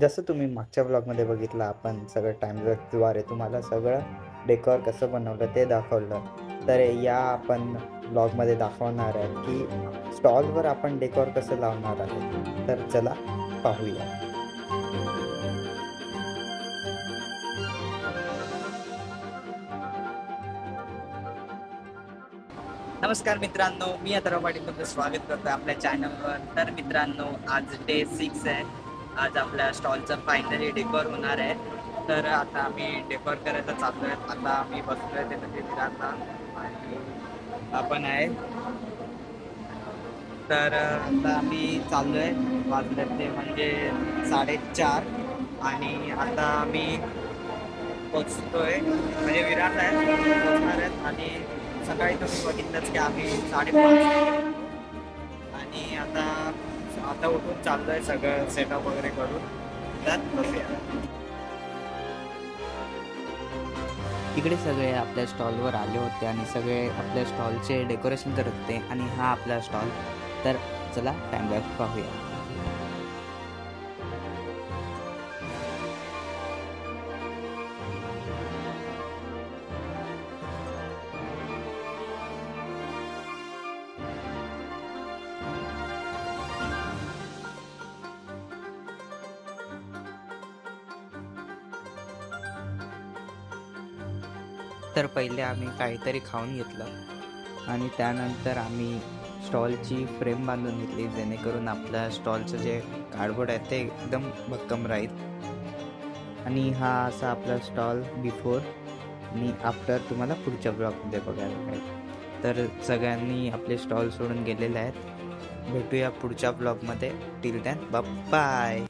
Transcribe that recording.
जसं तुम्ही मागच्या ब्लॉगमध्ये बघितलं आपण सगळं टाइमलॅपद्वारे तुम्हाला सगळं डेकोर कसं बनवलं ते दाखवलं. तर या आपण ब्लॉगमध्ये दाखवणार आहे की स्टॉलवर आपण डेकोर कसं लावणार आहे. तर चला पाहूया. नमस्कार मित्रांनो, मी अथर्व पाटील तुमचं स्वागत करतो आपल्या चॅनलवर. तर मित्रांनो, आज डे 6 आहे. आज आपल्या स्टॉलचं फायनली डेकोर होणार आहे. तर आता आम्ही डेकोर करायला चाललो आहे. आता आम्ही बसलो आहे ते म्हणजे विरारला आणि आपण आहे. तर आता आम्ही चाललो आहे. वाजले ते म्हणजे 4:30 आणि आता आम्ही पोचतोय म्हणजे विरारला आहे पोचणार आहेत. आणि सकाळी तुम्ही बघितलंच की आम्ही 5:30 आणि आता आता उठून चाललोय सगळं सेटअप वगैरे करून. त्यात बघूया. तिकडे सगळे आपल्या स्टॉलवर आले होते आणि सगळे आपल्या स्टॉलचे डेकोरेशन करत होते आणि हा आपला स्टॉल. तर चला टाइमलॅप्स पाहूया. तर पहिले आम्ही काहीतरी खाऊन घेतलं आणि त्यानंतर आम्ही स्टॉलची फ्रेम बांधून घेतली, जेणेकरून आपल्या स्टॉलचं जे कार्डबोर्ड आहे ते एकदम भक्कम राहील. आणि हा असा आपला स्टॉल बिफोर आणि आफ्टर तुम्हाला पुढच्या ब्लॉगमध्ये बघायला मिळेल. तर सगळ्यांनी आपले स्टॉल सोडून गेलेले आहेत. भेटूया पुढच्या ब्लॉगमध्ये. Till then bye.